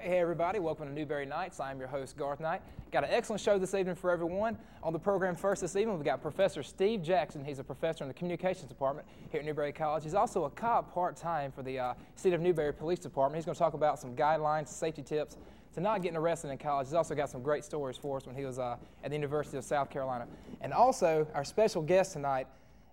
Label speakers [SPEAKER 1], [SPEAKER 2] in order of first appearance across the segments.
[SPEAKER 1] Hey everybody, welcome to Newberry Nights. I'm your host, Garth Knight. Got an excellent show this evening for everyone. On the program first this evening, we've got Professor Steve Jackson. He's a professor in the Communications Department here at Newberry College. He's also a cop part-time for the City of Newberry Police Department. He's going to talk about some guidelines, safety tips to not getting arrested in college. He's also got some great stories for us when he was at the University of South Carolina. And also, our special guest tonight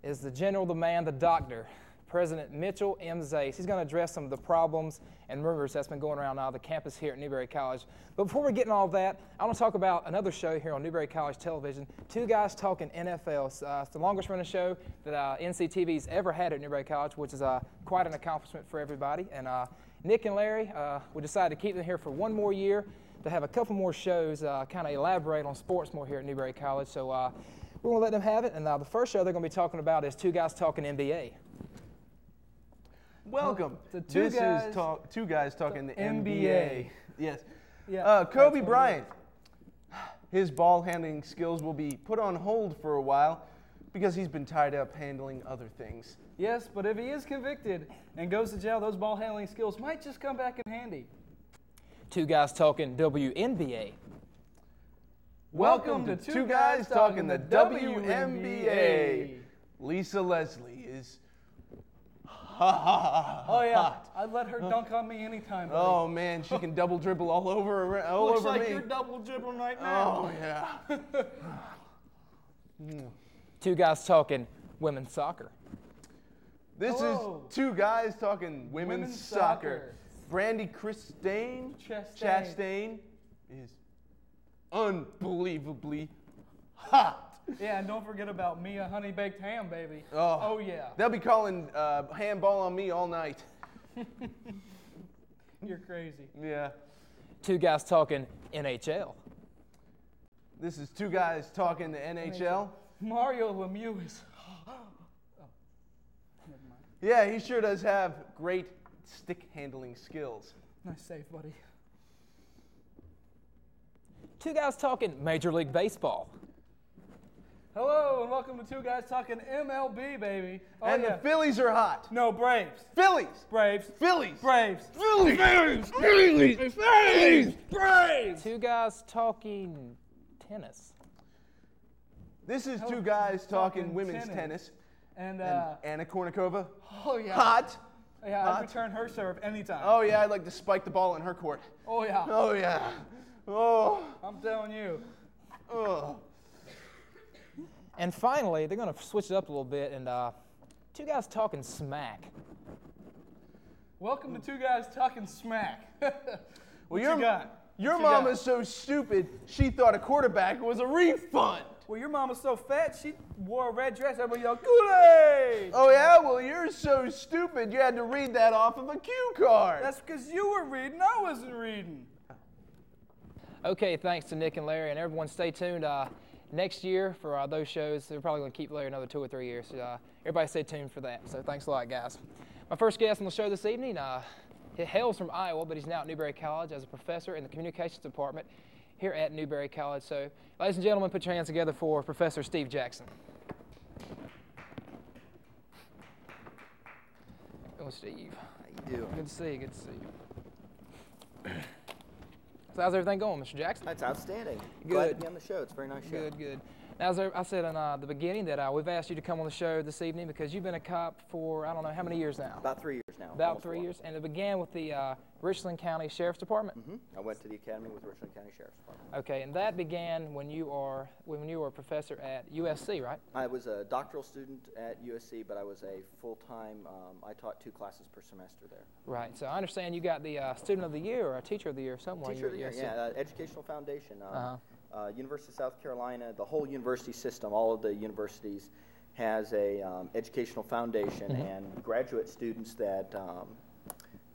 [SPEAKER 1] is the general, the man, the doctor, President Mitchell M. Zace. He's going to address some of the problems and rumors that's been going around the campus here at Newberry College. But before we get into all that, I want to talk about another show here on Newberry College Television, Two Guys Talking NFL. It's the longest running show that NCTV's ever had at Newberry College, which is quite an accomplishment for everybody. And Nick and Larry, we decided to keep them here for one more year to have a couple more shows, kind of elaborate on sports more here at Newberry College. So we're going to let them have it. And the first show they're going to be talking about is Two Guys Talking NBA.
[SPEAKER 2] Welcome.
[SPEAKER 1] Two
[SPEAKER 2] Guys Talking the NBA. Yes.
[SPEAKER 1] Yeah.
[SPEAKER 2] Kobe Bryant. His ball handling skills will be put on hold for a while because he's been tied up handling other things.
[SPEAKER 3] Yes, but if he is convicted and goes to jail, those ball handling skills might just come back in handy.
[SPEAKER 1] Two Guys Talking WNBA.
[SPEAKER 2] Welcome to Two Guys Talking the WNBA. Lisa Leslie is
[SPEAKER 3] Oh yeah, I'd let her dunk on me anytime. Buddy.
[SPEAKER 2] Oh man, she can double dribble all over
[SPEAKER 3] Looks
[SPEAKER 2] over
[SPEAKER 3] like
[SPEAKER 2] me.
[SPEAKER 3] You're double dribbling right now.
[SPEAKER 2] Oh yeah.
[SPEAKER 1] Two Guys Talking Women's Soccer.
[SPEAKER 2] This
[SPEAKER 3] Hello.
[SPEAKER 2] is Two Guys Talking Women's Soccer. Brandy Chastain is unbelievably hot.
[SPEAKER 3] Yeah, and don't forget about Mia Honey Baked Ham, baby.
[SPEAKER 2] Oh
[SPEAKER 3] yeah.
[SPEAKER 2] They'll be calling handball on me all night.
[SPEAKER 3] You're crazy.
[SPEAKER 2] Yeah.
[SPEAKER 1] Two Guys Talking NHL.
[SPEAKER 2] This is Two Guys Talking the NHL.
[SPEAKER 3] Mario Lemieux is... Never mind.
[SPEAKER 2] Yeah, he sure does have great stick handling skills.
[SPEAKER 3] Nice save, buddy.
[SPEAKER 1] Two Guys Talking Major League Baseball.
[SPEAKER 3] Hello, and welcome to Two Guys Talking MLB, baby. Oh,
[SPEAKER 2] And
[SPEAKER 3] yeah.
[SPEAKER 2] the Phillies are hot.
[SPEAKER 3] No, Braves.
[SPEAKER 2] Phillies.
[SPEAKER 3] Braves.
[SPEAKER 2] Phillies.
[SPEAKER 3] Braves.
[SPEAKER 2] Phillies.
[SPEAKER 1] Braves. Two Guys Talking Tennis.
[SPEAKER 2] This is Two Guys Talking Women's Tennis.
[SPEAKER 3] And
[SPEAKER 2] Anna Kournikova.
[SPEAKER 3] oh yeah.
[SPEAKER 2] Hot.
[SPEAKER 3] Yeah,
[SPEAKER 2] Hot.
[SPEAKER 3] I'd return her serve anytime.
[SPEAKER 2] Oh yeah, I'd like to spike the ball in her court.
[SPEAKER 3] Oh yeah.
[SPEAKER 2] Oh yeah. Oh.
[SPEAKER 3] I'm telling you.
[SPEAKER 2] Oh.
[SPEAKER 1] And finally, they're going to switch it up a little bit, and Two Guys Talking Smack.
[SPEAKER 3] Welcome to Two Guys Talking Smack. What you got?
[SPEAKER 2] Your mom is so stupid, she thought a quarterback was a refund.
[SPEAKER 3] Well, your mama's so fat, she wore a red dress. Everybody yelled, Kool-Aid!
[SPEAKER 2] Oh yeah? Well, you're so stupid, you had to read that off of a cue card.
[SPEAKER 3] That's because you were reading, I wasn't reading.
[SPEAKER 1] Okay, thanks to Nick and Larry, and everyone stay tuned. Next year for those shows, they're probably going to keep Larry another 2 or 3 years. Everybody stay tuned for that. So thanks a lot, guys. My first guest on the show this evening, he hails from Iowa, but he's now at Newberry College as a professor in the Communications Department here at Newberry College. So, ladies and gentlemen, put your hands together for Professor Steve Jackson. Oh, Steve.
[SPEAKER 4] How you doing?
[SPEAKER 1] Good to see you. Good to see you. So how's everything going, Mr. Jackson?
[SPEAKER 4] That's outstanding.
[SPEAKER 1] Good.
[SPEAKER 4] Glad to be on the show. It's a very nice show.
[SPEAKER 1] Good, good. Now, as I said in the beginning, that we've asked you to come on the show this evening because you've been a cop for, I don't know, how many years now?
[SPEAKER 4] About 3 years now.
[SPEAKER 1] About
[SPEAKER 4] almost
[SPEAKER 1] 3
[SPEAKER 4] 4.
[SPEAKER 1] years. And it began with the Richland County Sheriff's Department?
[SPEAKER 4] Mm-hmm. I went to the academy with Richland County Sheriff's Department.
[SPEAKER 1] Okay, and that began when you were a professor at USC, right?
[SPEAKER 4] I was a doctoral student at USC, but I was a full-time, I taught 2 classes per semester there.
[SPEAKER 1] Right, so I understand you got the Student of the Year or a Teacher of the Year somewhere.
[SPEAKER 4] Teacher of the Year, yeah, Educational Foundation. University of South Carolina, the whole university system, all of the universities has a educational foundation and graduate students that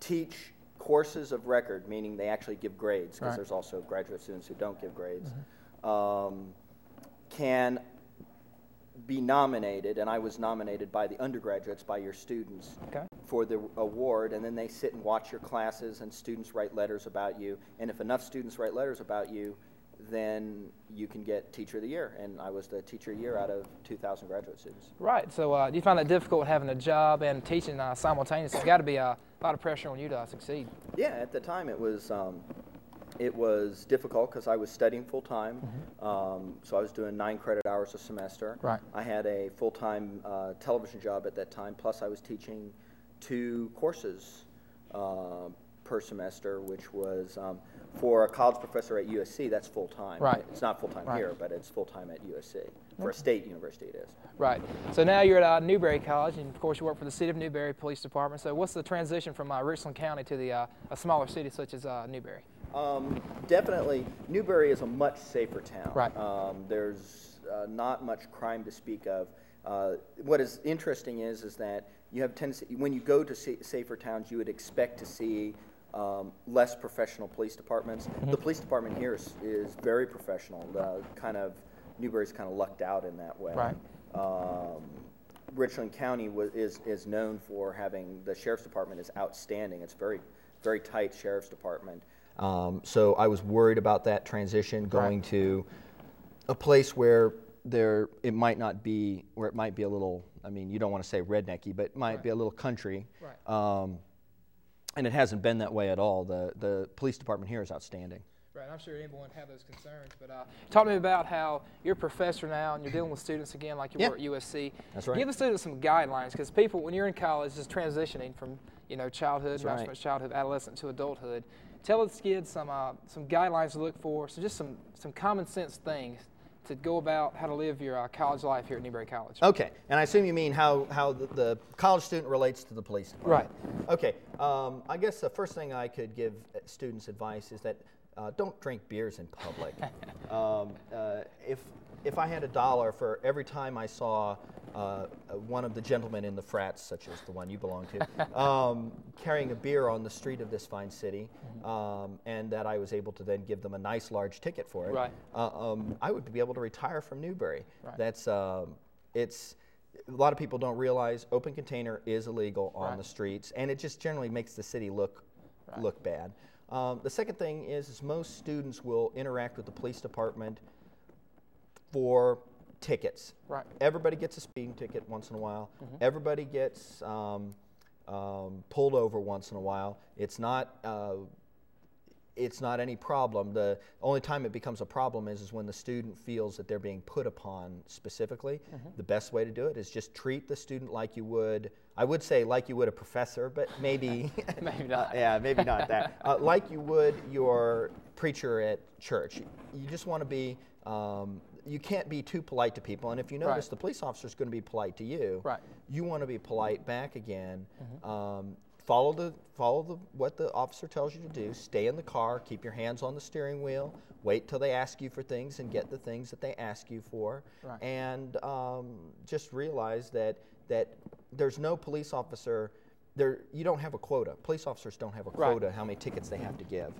[SPEAKER 4] teach courses of record, meaning they actually give grades, because there's also graduate students who don't give grades, can be nominated, and I was nominated by the undergraduates, by your students, for the award, and then they sit and watch your classes, and students write letters about you, and if enough students write letters about you, then you can get Teacher of the Year, and I was the Teacher of the Year out of 2,000 graduate students.
[SPEAKER 1] Right, so do you find it difficult having a job and teaching simultaneously? It's got to be a lot of pressure on you to succeed.
[SPEAKER 4] Yeah, at the time it was It was difficult because I was studying full-time, so I was doing 9 credit hours a semester.
[SPEAKER 1] Right.
[SPEAKER 4] I had a full-time television job at that time, plus I was teaching 2 courses per semester, which was, for a college professor at USC, that's full-time.
[SPEAKER 1] Right.
[SPEAKER 4] It's not full-time
[SPEAKER 1] Right.
[SPEAKER 4] here, but it's full-time at USC. For a state university, it is.
[SPEAKER 1] Right. So now you're at Newberry College, and of course you work for the City of Newberry Police Department. So what's the transition from Richland County to a smaller city such as Newberry?
[SPEAKER 4] Definitely, Newberry is a much safer town.
[SPEAKER 1] Right.
[SPEAKER 4] There's not much crime to speak of. What is interesting is that you have tendency, when you go to safer towns, you would expect to see less professional police departments. The police department here is very professional. Newberry's kind of lucked out in that way.
[SPEAKER 1] Right.
[SPEAKER 4] Richland County is known for having, the sheriff's department is outstanding. It's very, very tight sheriff's department. So I was worried about that transition, going to a place where it might not be, where it might be a little, I mean, you don't want to say rednecky, but it might be a little country.
[SPEAKER 1] Right.
[SPEAKER 4] And it hasn't been that way at all. The police department here is outstanding.
[SPEAKER 1] Right, I'm sure anyone would have those concerns, but talk to me about how you're a professor now and you're dealing with students again like you were at USC.
[SPEAKER 4] That's right.
[SPEAKER 1] Give the students some guidelines, because people, when you're in college, just transitioning from childhood,
[SPEAKER 4] That's right.
[SPEAKER 1] childhood, adolescent to adulthood. Tell the kids some guidelines to look for, so just some common sense things to go about how to live your college life here at Newberry College.
[SPEAKER 4] Okay, and I assume you mean how the college student relates to the police department.
[SPEAKER 1] Right.
[SPEAKER 4] Okay, I guess the first thing I could give students advice is that don't drink beers in public. If I had $1 for every time I saw one of the gentlemen in the frats, such as the one you belong to, carrying a beer on the street of this fine city, and that I was able to then give them a nice large ticket for it,
[SPEAKER 1] Right.
[SPEAKER 4] I would be able to retire from Newberry.
[SPEAKER 1] Right.
[SPEAKER 4] That's it's. A lot of people don't realize open container is illegal on
[SPEAKER 1] Right.
[SPEAKER 4] the streets, and it just generally makes the city look bad. The second thing is most students will interact with the police department for tickets.
[SPEAKER 1] Right.
[SPEAKER 4] Everybody gets a speeding ticket once in a while. Everybody gets pulled over once in a while. It's not any problem. The only time it becomes a problem is when the student feels that they're being put upon specifically. The best way to do it is just treat the student like you would, I would say like you would a professor, but maybe,
[SPEAKER 1] Maybe not.
[SPEAKER 4] maybe not that. Like you would your preacher at church. You just want to be, you can't be too polite to people, and if you notice the police officer is going to be polite to you, you want to be polite back again. Follow what the officer tells you to do. Stay in the car. Keep your hands on the steering wheel. Wait till they ask you for things and get the things that they ask you for.
[SPEAKER 1] Right.
[SPEAKER 4] And just realize that there's no police officer. You don't have a quota. Police officers don't have a quota how many tickets they have to give.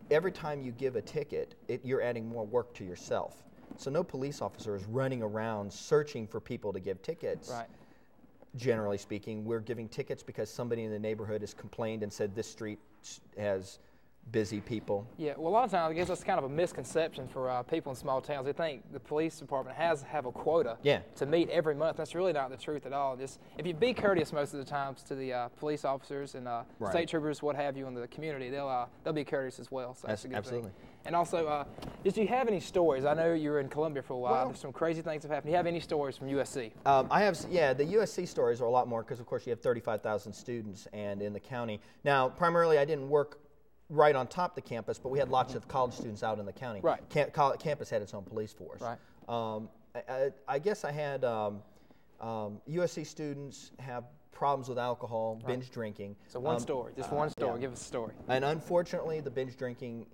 [SPEAKER 4] Every time you give a ticket, you're adding more work to yourself. So no police officer is running around searching for people to give tickets.
[SPEAKER 1] Right.
[SPEAKER 4] Generally speaking, we're giving tickets because somebody in the neighborhood has complained and said this street has busy people.
[SPEAKER 1] Yeah, well, a lot of times I guess that's kind of a misconception for people in small towns. They think the police department have a quota to meet every month. That's really not the truth at all. Just if you be courteous most of the times to the police officers and state troopers, what have you, in the community, they'll be courteous as well. So that's a good
[SPEAKER 4] absolutely.
[SPEAKER 1] thing. And also, did you have any stories? I know you were in Columbia for a while.
[SPEAKER 4] Well,
[SPEAKER 1] There's some crazy things have happened. Do you have any stories from USC?
[SPEAKER 4] I have, the USC stories are a lot more because, of course, you have 35,000 students and in the county. Now, primarily, I didn't work right on top of the campus, but we had lots of college students out in the county.
[SPEAKER 1] Right.
[SPEAKER 4] Campus had its own police force.
[SPEAKER 1] Right.
[SPEAKER 4] I guess I had USC students have problems with alcohol, binge drinking.
[SPEAKER 1] So one story, just one story.
[SPEAKER 4] Yeah.
[SPEAKER 1] Give us a story.
[SPEAKER 4] And unfortunately, the binge drinking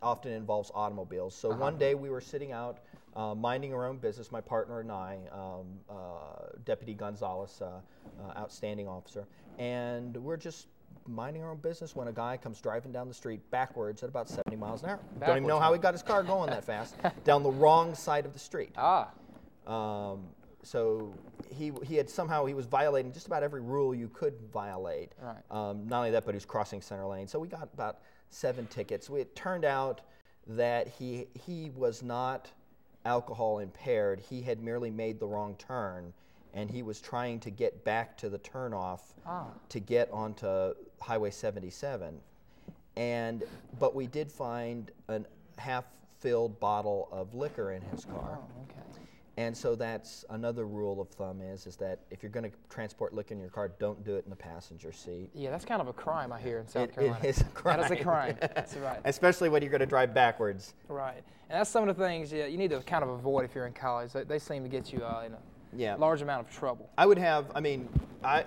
[SPEAKER 4] often involves automobiles. So one day we were sitting out minding our own business, my partner and I, Deputy Gonzalez, outstanding officer, and we're just minding our own business when a guy comes driving down the street backwards at about 70 miles an hour. Don't even know how he got his car going that fast, down the wrong side of the street. So he was violating just about every rule you could violate.
[SPEAKER 1] Right.
[SPEAKER 4] Not only that, but he was crossing center lane. So we got about 7 tickets. It turned out that he was not alcohol impaired. He had merely made the wrong turn, and he was trying to get back to the turnoff to get onto Highway 77. But we did find a half-filled bottle of liquor in his car.
[SPEAKER 1] Oh, okay.
[SPEAKER 4] And so that's another rule of thumb is that if you're going to transport liquor in your car, don't do it in the passenger seat.
[SPEAKER 1] Yeah, that's kind of a crime, I hear, in South Carolina.
[SPEAKER 4] It is a crime.
[SPEAKER 1] That is a crime. That's right.
[SPEAKER 4] Especially when you're going to drive backwards.
[SPEAKER 1] Right. And that's some of the things you need to kind of avoid if you're in college. They seem to get you in a large amount of trouble.
[SPEAKER 4] I would have,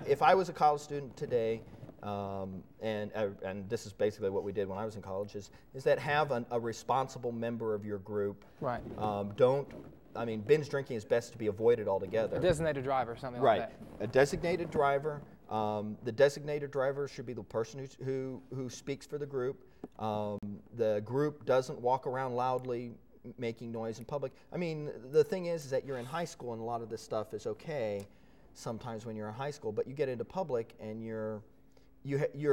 [SPEAKER 4] if I was a college student today, and this is basically what we did when I was in college, is that have a responsible member of your group.
[SPEAKER 1] Right.
[SPEAKER 4] Binge drinking is best to be avoided altogether.
[SPEAKER 1] A designated driver, something
[SPEAKER 4] like
[SPEAKER 1] that.
[SPEAKER 4] Right. A designated driver. The designated driver should be the person who speaks for the group. The group doesn't walk around loudly making noise in public. The thing is that you're in high school and a lot of this stuff is okay sometimes when you're in high school, but you get into public and you're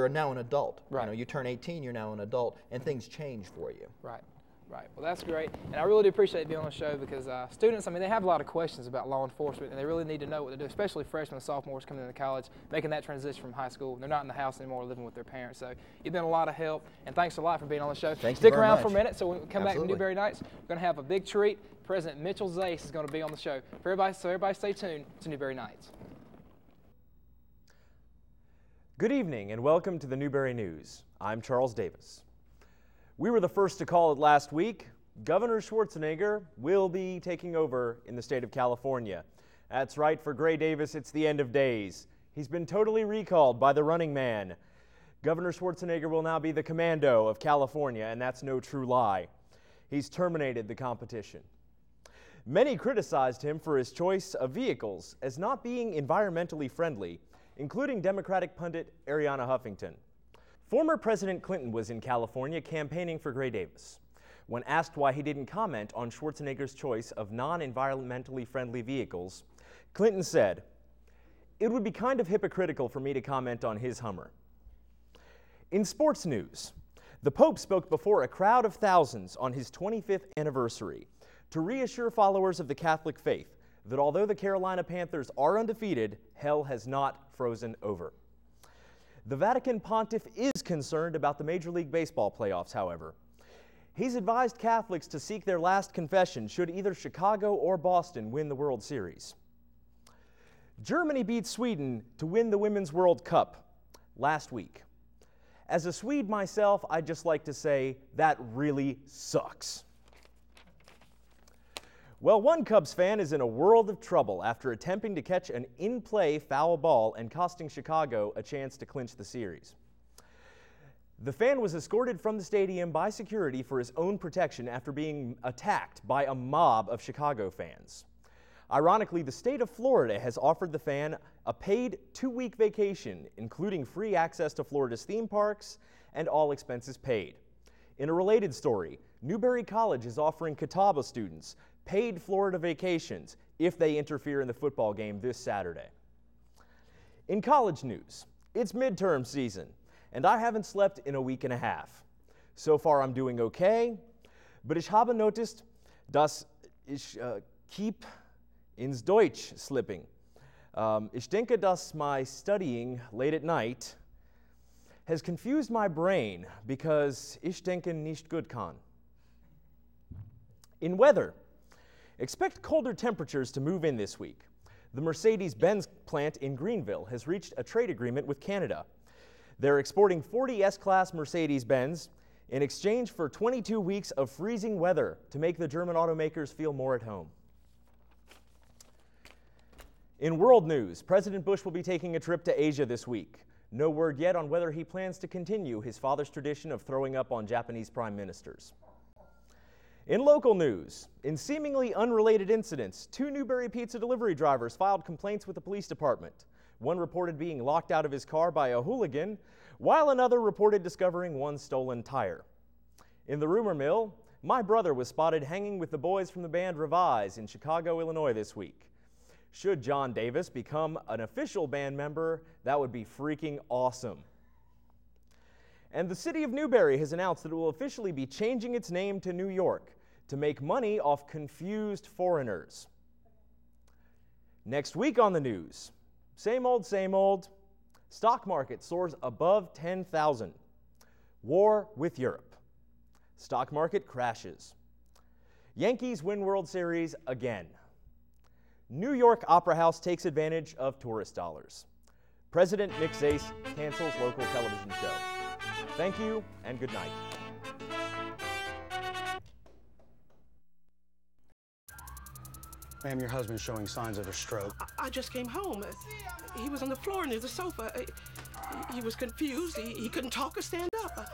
[SPEAKER 4] now an adult.
[SPEAKER 1] Right.
[SPEAKER 4] You turn 18, you're now an adult, and things change for you.
[SPEAKER 1] Right. Right. Well, that's great. And I really do appreciate being on the show because students, they have a lot of questions about law enforcement, and they really need to know what to do, especially freshmen and sophomores coming into college, making that transition from high school. They're not in the house anymore living with their parents. So you've been a lot of help, and thanks a lot for being on the show.
[SPEAKER 4] Stick
[SPEAKER 1] around
[SPEAKER 4] much.
[SPEAKER 1] for a minute. So when we come
[SPEAKER 4] Absolutely.
[SPEAKER 1] back to Newberry Nights, we're going to have a big treat. President Mitchell Zace is going to be on the show. So everybody stay tuned to Newberry Nights.
[SPEAKER 5] Good evening and welcome to the Newberry News. I'm Charles Davis. We were the first to call it last week. Governor Schwarzenegger will be taking over in the state of California. That's right, for Gray Davis, it's the end of days. He's been totally recalled by the running man. Governor Schwarzenegger will now be the commando of California, and that's no true lie. He's terminated the competition. Many criticized him for his choice of vehicles as not being environmentally friendly, including Democratic pundit Arianna Huffington. Former President Clinton was in California campaigning for Gray Davis. When asked why he didn't comment on Schwarzenegger's choice of non-environmentally friendly vehicles, Clinton said, "It would be kind of hypocritical for me to comment on his Hummer." In sports news, the Pope spoke before a crowd of thousands on his 25th anniversary to reassure followers of the Catholic faith that although the Carolina Panthers are undefeated, hell has not frozen over. The Vatican pontiff is concerned about the Major League Baseball playoffs, however. He's advised Catholics to seek their last confession should either Chicago or Boston win the World Series. Germany beat Sweden to win the Women's World Cup last week. As a Swede myself, I'd just like to say that really sucks. Well, one Cubs fan is in a world of trouble after attempting to catch an in-play foul ball and costing Chicago a chance to clinch the series. The fan was escorted from the stadium by security for his own protection after being attacked by a mob of Chicago fans. Ironically, the state of Florida has offered the fan a paid 2-week vacation, including free access to Florida's theme parks and all expenses paid. In a related story, Newberry College is offering Catawba students paid Florida vacations if they interfere in the football game this Saturday. In college news, it's midterm season, and I haven't slept in a week and a half. So far I'm doing okay, but ich habe noticed, dass ich keep ins Deutsch slipping. Ich denke, dass my studying late at night has confused my brain because ich denke nicht gut kann. In weather, expect colder temperatures to move in this week. The Mercedes-Benz plant in Greenville has reached a trade agreement with Canada. They're exporting 40 S-Class Mercedes-Benz in exchange for 22 weeks of freezing weather to make the German automakers feel more at home. In world news, President Bush will be taking a trip to Asia this week. No word yet on whether he plans to continue his father's tradition of throwing up on Japanese prime ministers. In local news, in seemingly unrelated incidents, 2 Newberry pizza delivery drivers filed complaints with the police department. One reported being locked out of his car by a hooligan, while another reported discovering one stolen tire. In the rumor mill, my brother was spotted hanging with the boys from the band Revise in Chicago, Illinois this week. Should John Davis become an official band member, that would be freaking awesome. And the city of Newberry has announced that it will officially be changing its name to New York to make money off confused foreigners. Next week on the news, same old, stock market soars above 10,000. War with Europe. Stock market crashes. Yankees win World Series again. New York Opera House takes advantage of tourist dollars. President Nick Setzer cancels local television show. Thank you and good night.
[SPEAKER 6] Ma'am, your husband's showing signs of a stroke.
[SPEAKER 7] I just came home. He was on the floor near the sofa. He was confused. He couldn't talk or stand up.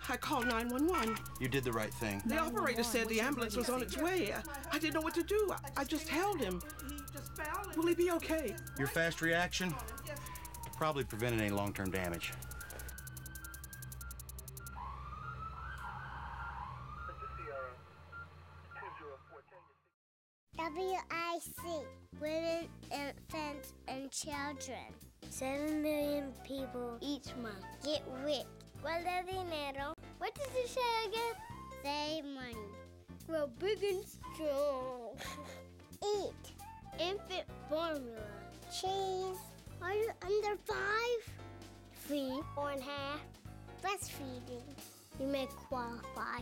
[SPEAKER 7] I called 911.
[SPEAKER 6] You did the right thing.
[SPEAKER 7] The operator said the ambulance was on its way. I didn't know what to do. I just held him. Will he be okay?
[SPEAKER 6] Your fast reaction probably prevented any long-term damage.
[SPEAKER 8] WIC, Women, Infants, and Children. 7 million people each month get rich. ¿Cuánto dinero? What does it say again? Save money. Grow big and strong. Eat. Infant formula. Cheese. Are you under 5? 3, 4.5. Breastfeeding. You may qualify.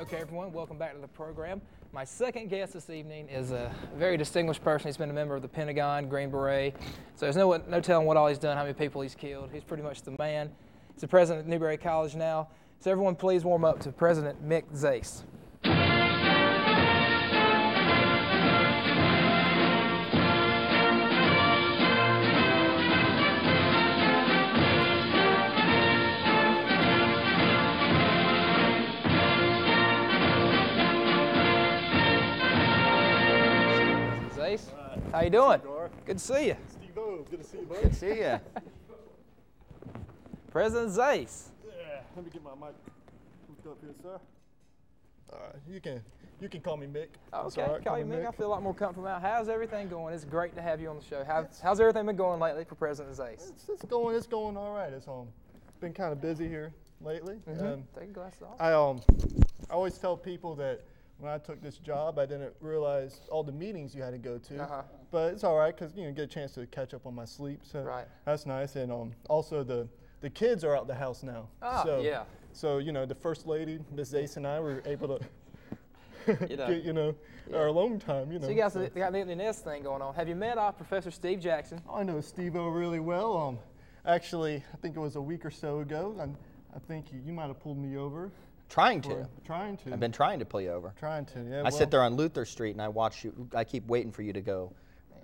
[SPEAKER 1] Okay, everyone, welcome back to the program. My second guest this evening is a very distinguished person. He's been a member of the Pentagon, Green Beret. So there's no telling what all he's done, how many people he's killed. He's pretty much the man. He's the president of Newberry College now. So everyone please warm up to President Nick Setzer. How you doing? Good to see you.
[SPEAKER 9] Steve-O, good to see you, buddy.
[SPEAKER 1] Good to see you. President Setzer.
[SPEAKER 9] Yeah, let me get my mic hooked up here, sir. All right, you can call me Mick.
[SPEAKER 1] Okay, right, call you Mick. I feel a lot more comfortable now. How's everything going? It's great to have you on the show. How's everything been going lately for President Setzer?
[SPEAKER 9] It's going all right. It's been kind of busy here lately.
[SPEAKER 1] Take your glasses off.
[SPEAKER 9] I always tell people that when I took this job, I didn't realize all the meetings you had to go to. But it's all right because you get a chance to catch up on my sleep. So that's nice. And also the kids are out the house now. So the First Lady, Miss Ace, and I were able to get our alone time.
[SPEAKER 1] So you guys got the empty nest thing going on. Have you met Professor Steve Jackson?
[SPEAKER 9] I know Steve-O really well. Actually, I think it was a week or so ago. I think you might have pulled me over.
[SPEAKER 4] Trying to.
[SPEAKER 9] I've
[SPEAKER 4] been trying to pull you over.
[SPEAKER 9] Yeah.
[SPEAKER 4] I sit there on Luther Street and I watch you. I keep waiting for you to go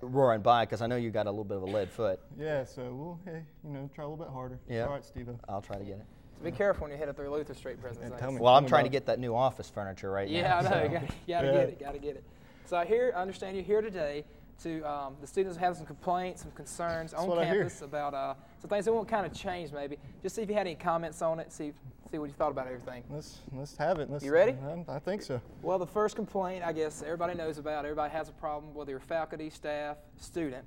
[SPEAKER 4] roaring by because I know you got a little bit of a lead foot.
[SPEAKER 9] Yeah, so we'll try a little bit harder.
[SPEAKER 4] Yeah.
[SPEAKER 9] All right, Steve-O.
[SPEAKER 4] I'll try to get it.
[SPEAKER 1] So be careful when you head up through Luther Street, President Setzer.
[SPEAKER 4] Well, I'm trying to get that new office furniture right now.
[SPEAKER 1] Yeah, I know. You gotta get it. So I understand you're here today to the students have some complaints, some concerns on campus about some things that won't kind of change maybe. Just see if you had any comments on it, see what you thought about everything.
[SPEAKER 9] Let's have it.
[SPEAKER 1] You ready?
[SPEAKER 9] I think so.
[SPEAKER 1] Well, the first complaint, I guess everybody knows about, everybody has a problem, whether you're faculty, staff, student,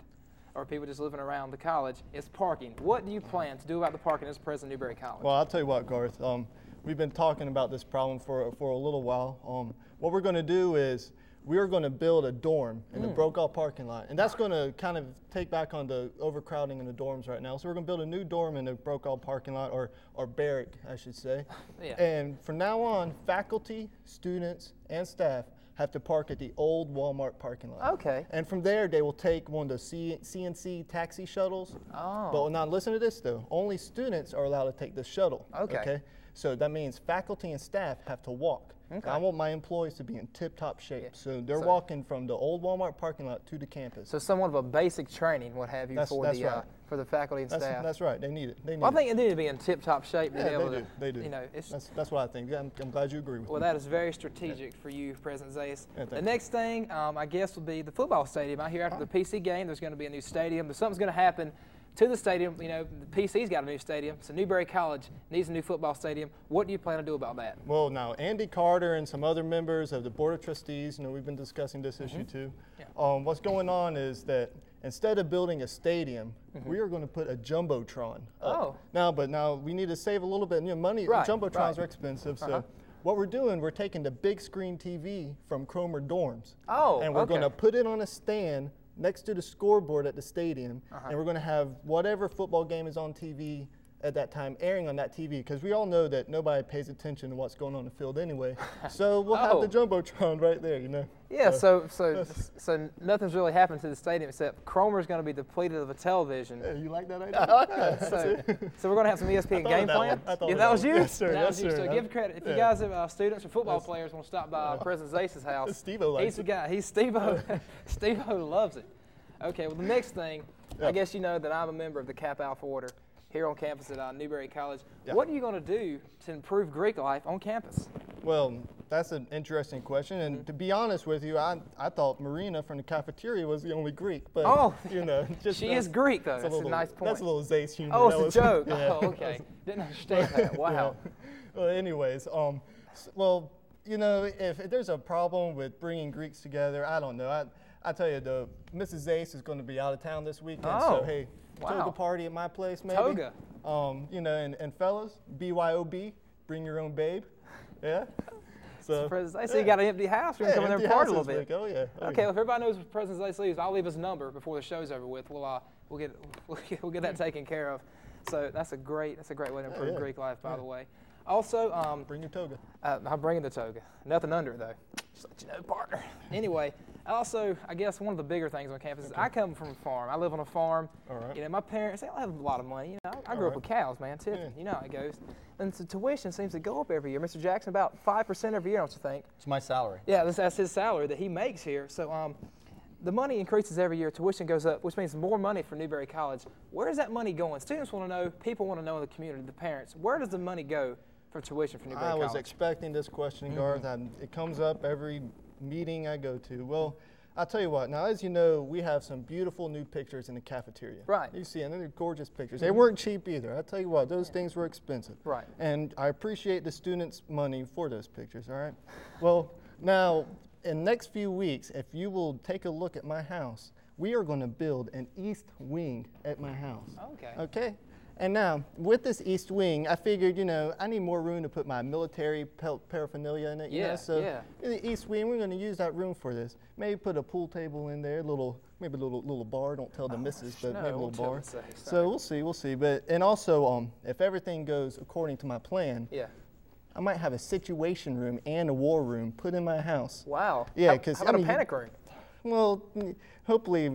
[SPEAKER 1] or people just living around the college, is parking. What do you plan to do about the parking as president of Newberry College?
[SPEAKER 9] Well, I'll tell you what, Garth. We've been talking about this problem for a little while. What we're going to do is we are going to build a dorm in the Brokaw parking lot. And that's going to kind of take back on the overcrowding in the dorms right now. So we're going to build a new dorm in the Brokaw parking lot, or barrack, I should say. And from now on, faculty, students, and staff have to park at the old Walmart parking lot.
[SPEAKER 1] Okay.
[SPEAKER 9] And from there, they will take one of the CNC taxi shuttles. But now listen to this, though. Only students are allowed to take the shuttle. Okay. So that means faculty and staff have to walk. I want my employees to be in tip-top shape. So they're walking from the old Walmart parking lot to the campus.
[SPEAKER 1] So somewhat of a basic training, what have you, for the faculty and staff.
[SPEAKER 9] That's right. They need it.
[SPEAKER 1] I think they need to be in tip-top shape.
[SPEAKER 9] They do. That's what I think. I'm glad you agree with me.
[SPEAKER 1] Well, that is very strategic for you, President Setzer. The next thing, I guess, would be the football stadium. I hear after the PC game, there's going to be a new stadium. Something's going to happen to the stadium. The PC's got a new stadium, so Newberry College needs a new football stadium. What do you plan to do about that?
[SPEAKER 9] Well, now, Andy Carter and some other members of the Board of Trustees, we've been discussing this issue too. What's going on is that instead of building a stadium, we are going to put a Jumbotron up. Now we need to save a little bit of money. Jumbotrons are expensive, so what we're doing, we're taking the big screen TV from Cromer dorms. And we're going to put it on a stand next to the scoreboard at the stadium, and we're going to have whatever football game is on TV at that time airing on that TV, because we all know that nobody pays attention to what's going on in the field anyway. So we'll have the Jumbotron right there, you know.
[SPEAKER 1] Yeah, so nothing's really happened to the stadium except Cromer's going to be depleted of a television.
[SPEAKER 9] Hey, you like that idea?
[SPEAKER 1] I like that. So we're going to have some ESPN game plan?
[SPEAKER 9] Yeah,
[SPEAKER 1] that was you?
[SPEAKER 9] Yes, sir.
[SPEAKER 1] That was you.
[SPEAKER 9] Sir.
[SPEAKER 1] So give credit. If you guys have students or football players want to stop by President Zace's house,
[SPEAKER 9] Steve-O likes
[SPEAKER 1] he's the guy. He's Steve-O. Steve-O loves it. Okay, well, the next thing, I guess you know that I'm a member of the Kappa Alpha Order here on campus at Newberry College. What are you going to do to improve Greek life on campus?
[SPEAKER 9] Well, that's an interesting question, and to be honest with you, I thought Marina from the cafeteria was the only Greek, but you know, just
[SPEAKER 1] she is Greek though. That's a nice point.
[SPEAKER 9] That's a little Zace humor.
[SPEAKER 1] Oh, it's a joke. Oh, okay. Didn't understand that. Wow.
[SPEAKER 9] Well, anyways, well, you know, if there's a problem with bringing Greeks together, I don't know. I tell you, Mrs. Zace is going to be out of town this weekend, so hey, toga party at my place, maybe.
[SPEAKER 1] Toga.
[SPEAKER 9] You know, and fellas, BYOB, bring your own babe. Yeah. So
[SPEAKER 1] you got an empty house. We can come in there and party a little bit.
[SPEAKER 9] Oh yeah.
[SPEAKER 1] Okay, well, if everybody knows President Zace leaves, I'll leave his number before the show's over with. We'll get that taken care of. So that's a great way to improve Greek life, by the way. Also,
[SPEAKER 9] bring your toga.
[SPEAKER 1] I'm bringing the toga. Nothing under it though. Just let you know, partner. Anyway, also, I guess one of the bigger things on campus is I come from a farm. I live on a farm.
[SPEAKER 9] All right.
[SPEAKER 1] You know, my parents, they don't have a lot of money. You know, I grew up with cows, man, tipping. You know how it goes. And so tuition seems to go up every year. Mr. Jackson, about 5% every year, don't you think?
[SPEAKER 10] It's my salary.
[SPEAKER 1] Yeah, that's his salary that he makes here. So the money increases every year. Tuition goes up, which means more money for Newberry College. Where is that money going? Students want to know. People want to know in the community, the parents. Where does the money go for tuition for Newberry College?
[SPEAKER 9] I was expecting this question, Garth. It comes up every meeting I go to. Well, I'll tell you what. Now, as you know, we have some beautiful new pictures in the cafeteria.
[SPEAKER 1] Right.
[SPEAKER 9] You see, and they're gorgeous pictures. They weren't cheap either. I'll tell you what, those things were expensive.
[SPEAKER 1] Right.
[SPEAKER 9] And I appreciate the students' money for those pictures, all right? Well, now, in the next few weeks, if you will take a look at my house, we are going to build an east wing at my house.
[SPEAKER 1] Okay.
[SPEAKER 9] Okay? And now, with this east wing, I figured, you know, I need more room to put my military paraphernalia in it, you know? So in the east wing, we're going to use that room for this. Maybe put a pool table in there, maybe a little bar. Don't tell the missus, but maybe a little bar. So we'll see. But and also, if everything goes according to my plan, I might have a situation room and a war room put in my house.
[SPEAKER 1] Wow.
[SPEAKER 9] Yeah, because
[SPEAKER 1] how about a panic room?
[SPEAKER 9] Well, hopefully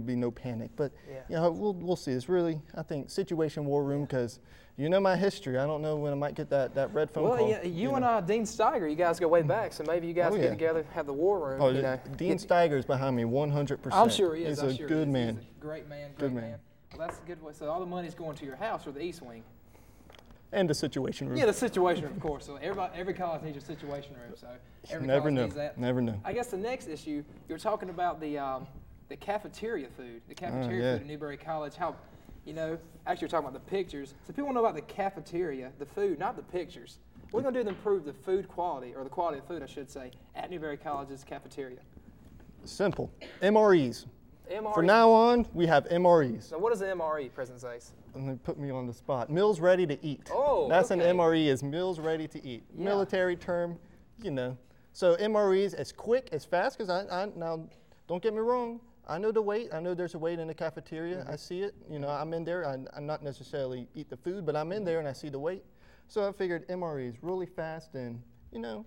[SPEAKER 9] be no panic, but you know, we'll see. It's really, I think, situation war room, because you know my history. I don't know when I might get that red phone call.
[SPEAKER 1] Well, you and Dean Steiger, you guys go way back, so maybe you guys get together, have the war room.
[SPEAKER 9] Oh,
[SPEAKER 1] you know.
[SPEAKER 9] Dean Steiger's behind me 100%.
[SPEAKER 1] I'm sure he is.
[SPEAKER 9] He's a good man.
[SPEAKER 1] He's a great man. Great man. Well, that's a good way. So all the money's going to your house or the east wing.
[SPEAKER 9] And the situation room.
[SPEAKER 1] Yeah, the situation room, of course. So every college needs a situation room. So every college needs that.
[SPEAKER 9] Never know.
[SPEAKER 1] I guess the next issue, you were talking about the cafeteria food. The cafeteria food at Newberry College. How, you know, actually you're talking about the pictures. So people know about the cafeteria, the food, not the pictures. What are we going to do to improve the food quality, or the quality of food, I should say, at Newberry College's cafeteria?
[SPEAKER 9] Simple. MREs.
[SPEAKER 1] MRE.
[SPEAKER 9] From now on, we have MREs.
[SPEAKER 1] So what is an MRE, President Zace?
[SPEAKER 9] And they put me on the spot. Meals ready to eat.
[SPEAKER 1] Oh,
[SPEAKER 9] that's an MRE, is meals ready to eat.
[SPEAKER 1] Yeah.
[SPEAKER 9] Military term, you know. So MREs, as quick, as fast, because I now, don't get me wrong, I know the wait. I know there's a wait in the cafeteria. I see it. You know, I'm in there. I'm not necessarily eat the food, but I'm in there and I see the wait. So I figured MREs really fast, and you know,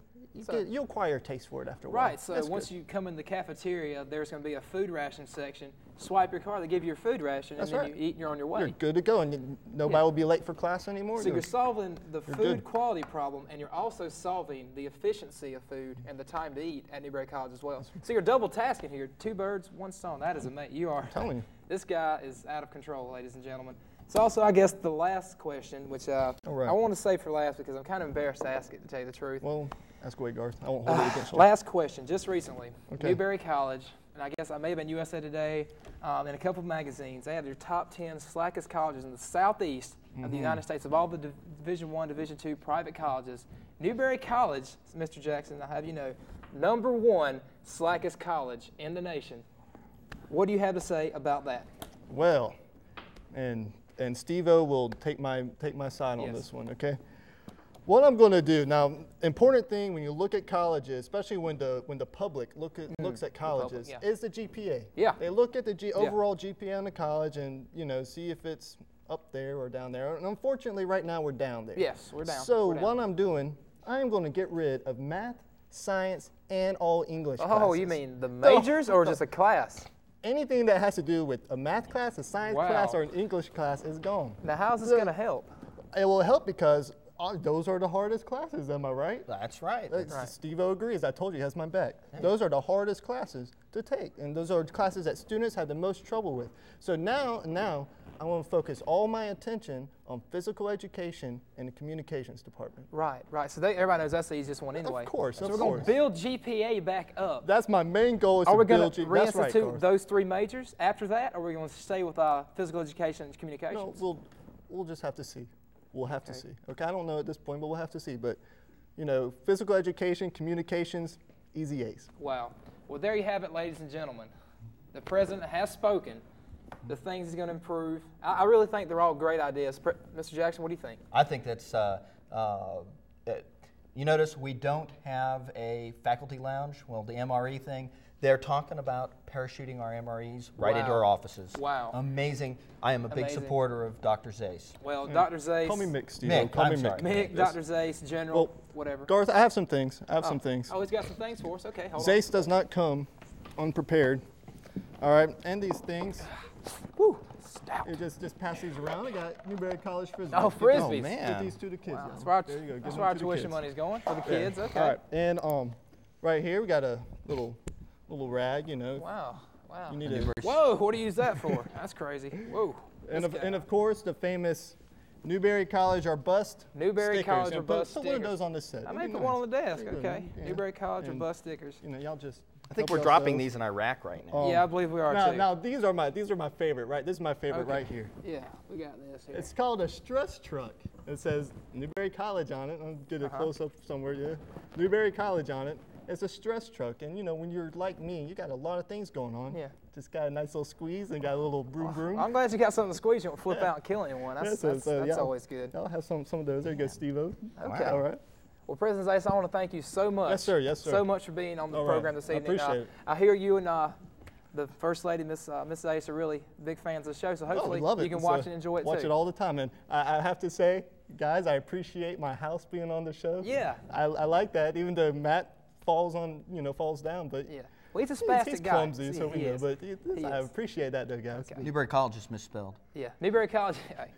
[SPEAKER 9] you'll acquire a taste for it after a while.
[SPEAKER 1] Right. So once you come in the cafeteria, there's going to be a food ration section. Swipe your card, they give you your food ration, and then you eat and you're on your way.
[SPEAKER 9] You're good to go, and nobody will be late for class anymore.
[SPEAKER 1] So you're solving the food quality problem, and you're also solving the efficiency of food and the time to eat at Newberry College as well. So you're double tasking here. 2 birds, 1 stone. That is amazing. You are.
[SPEAKER 9] I'm telling you.
[SPEAKER 1] This guy is out of control, ladies and gentlemen. So also, I guess the last question, which I want to save for last because I'm kind of embarrassed to ask it, to tell you the truth.
[SPEAKER 9] Well, ask away, Garth. I won't hold it against you.
[SPEAKER 1] Last question, just recently. Newberry College, and I guess I may have been USA Today, and a couple of magazines, they had their top 10 slackest colleges in the southeast of the United States, of all the Division I, Division II private colleges. Newberry College, Mr. Jackson, I have you know, #1 slackest college in the nation. What do you have to say about that?
[SPEAKER 9] Well, and Steve-O will take my side on this one, okay? What I'm going to do now, important thing when you look at colleges, especially when the public looks at colleges, is the GPA.
[SPEAKER 1] Yeah.
[SPEAKER 9] They look at the overall GPA on the college and, you know, see if it's up there or down there. And unfortunately, right now we're down there.
[SPEAKER 1] Yes, we're down.
[SPEAKER 9] So
[SPEAKER 1] we're down.
[SPEAKER 9] what I'm doing, I am going to get rid of math, science, and all English classes.
[SPEAKER 1] Oh, you mean the majors or just a class?
[SPEAKER 9] Anything that has to do with a math class, a science
[SPEAKER 1] Wow.
[SPEAKER 9] class, or an English class is gone.
[SPEAKER 1] Now, how's this going to help?
[SPEAKER 9] It will help because those are the hardest classes, am I right?
[SPEAKER 10] That's right.
[SPEAKER 9] Right. Steve-O agrees. I told you, he has my back. Those are the hardest classes to take, and those are classes that students have the most trouble with. So now I want to focus all my attention on physical education and the communications department.
[SPEAKER 1] Right. So everybody knows that's the easiest one anyway.
[SPEAKER 9] Of course,
[SPEAKER 1] So we're going to build GPA back up.
[SPEAKER 9] That's my main goal is
[SPEAKER 1] Are
[SPEAKER 9] to
[SPEAKER 1] we going
[SPEAKER 9] build
[SPEAKER 1] to
[SPEAKER 9] GPA. That's right,
[SPEAKER 1] reinstitute
[SPEAKER 9] Garth.
[SPEAKER 1] those 3 majors after that, or are we going to stay with physical education and communications?
[SPEAKER 9] No, we'll just have to see. We'll have to see. Okay, I don't know at this point, but we'll have to see. But, physical education, communications, easy A's.
[SPEAKER 1] Wow. Well, there you have it, ladies and gentlemen. The president has spoken. The things he's going to improve. I really think they're all great ideas. Mr. Jackson, what do you think?
[SPEAKER 10] I think that's, you notice we don't have a faculty lounge. Well, the MRE thing, they're talking about parachuting our MREs right into our offices.
[SPEAKER 1] Wow.
[SPEAKER 10] Amazing. I am a big supporter of Dr. Zayce.
[SPEAKER 1] Well, Dr. Zayce.
[SPEAKER 9] Call me Mick, Steve.
[SPEAKER 10] Mick,
[SPEAKER 9] Call me
[SPEAKER 10] I'm sorry.
[SPEAKER 1] Mick, Dr. Zayce, General, whatever.
[SPEAKER 9] Garth, I have some things. Some things.
[SPEAKER 1] Oh, he's got some things for us. Okay, hold on.
[SPEAKER 9] Zayce does not come unprepared. All right, and these things.
[SPEAKER 1] Woo, stout.
[SPEAKER 9] You just pass these around. I got Newberry College Frisbees.
[SPEAKER 1] Oh, Frisbees.
[SPEAKER 10] Oh, man.
[SPEAKER 9] Get these to the kids.
[SPEAKER 1] Wow.
[SPEAKER 9] Yeah.
[SPEAKER 1] That's
[SPEAKER 9] There you go.
[SPEAKER 1] that's where our tuition money's going, for the kids. Okay.
[SPEAKER 9] All right, and right here we got a little rag,
[SPEAKER 1] Wow.
[SPEAKER 9] You need a,
[SPEAKER 1] Whoa, what do you use that for? That's crazy. Whoa.
[SPEAKER 9] and of course the famous Newberry College or bust
[SPEAKER 1] Newberry
[SPEAKER 9] stickers.
[SPEAKER 1] College or bust
[SPEAKER 9] Put one of
[SPEAKER 1] stickers.
[SPEAKER 9] those on this set.
[SPEAKER 1] I
[SPEAKER 9] It'd
[SPEAKER 1] may
[SPEAKER 9] be
[SPEAKER 1] put one on
[SPEAKER 9] nice.
[SPEAKER 1] the desk.
[SPEAKER 9] There you
[SPEAKER 1] Okay.
[SPEAKER 9] go. Yeah.
[SPEAKER 1] Newberry College or
[SPEAKER 9] And,
[SPEAKER 1] bust stickers.
[SPEAKER 9] Y'all just.
[SPEAKER 10] I think
[SPEAKER 9] help
[SPEAKER 10] we're
[SPEAKER 9] us
[SPEAKER 10] dropping
[SPEAKER 9] those.
[SPEAKER 10] these in Iraq right now.
[SPEAKER 1] Yeah, I believe we are too.
[SPEAKER 9] Now these are my favorite, right? This is my favorite
[SPEAKER 1] Okay.
[SPEAKER 9] right here.
[SPEAKER 1] Yeah, we got this here.
[SPEAKER 9] It's called a stress truck. It says Newberry College on it. I'll get a close up somewhere. Yeah, Newberry College on it. It's a stress truck, and when you're like me, you got a lot of things going on.
[SPEAKER 1] Yeah.
[SPEAKER 9] Just got a nice little squeeze and got a little broom.
[SPEAKER 1] I'm glad you got something to squeeze. You don't flip out and kill anyone. That's always good.
[SPEAKER 9] I'll have some of those. There you go, Steve-O.
[SPEAKER 1] Okay.
[SPEAKER 9] All right.
[SPEAKER 1] Well, President Zayce, I want to thank you so much.
[SPEAKER 9] Yes, sir. Yes, sir.
[SPEAKER 1] So much for being on the
[SPEAKER 9] All right.
[SPEAKER 1] program this
[SPEAKER 9] I
[SPEAKER 1] evening.
[SPEAKER 9] appreciate it.
[SPEAKER 1] I hear you and the First Lady, Miss Zayce, are really big fans of the show, so hopefully
[SPEAKER 9] love it.
[SPEAKER 1] you can watch and enjoy it
[SPEAKER 9] Watch
[SPEAKER 1] too.
[SPEAKER 9] it all the time. And I have to say, guys, I appreciate my house being on the show.
[SPEAKER 1] Yeah.
[SPEAKER 9] I like that, even though Matt falls down, but
[SPEAKER 1] Yeah. Well, he's a spastic
[SPEAKER 9] he's
[SPEAKER 1] guy.
[SPEAKER 9] clumsy, so
[SPEAKER 1] he
[SPEAKER 9] we know.
[SPEAKER 1] is.
[SPEAKER 9] But
[SPEAKER 1] He
[SPEAKER 9] I
[SPEAKER 1] is.
[SPEAKER 9] appreciate that, though, guys.
[SPEAKER 1] Okay.
[SPEAKER 10] Newberry College is misspelled.
[SPEAKER 1] Yeah. Newberry College. Hey.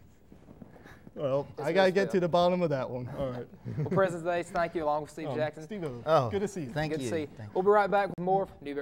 [SPEAKER 9] Well,
[SPEAKER 1] It's
[SPEAKER 9] I got to get
[SPEAKER 1] misspelled.
[SPEAKER 9] to the bottom of that one. All right.
[SPEAKER 1] Well, President Zayce, thank you along with Steve Jackson.
[SPEAKER 9] Steve-O,
[SPEAKER 10] Oh,
[SPEAKER 9] good to see you.
[SPEAKER 10] Thank
[SPEAKER 1] Good
[SPEAKER 10] you.
[SPEAKER 1] to see you.
[SPEAKER 10] Thank you.
[SPEAKER 1] We'll be right back with more Newberry.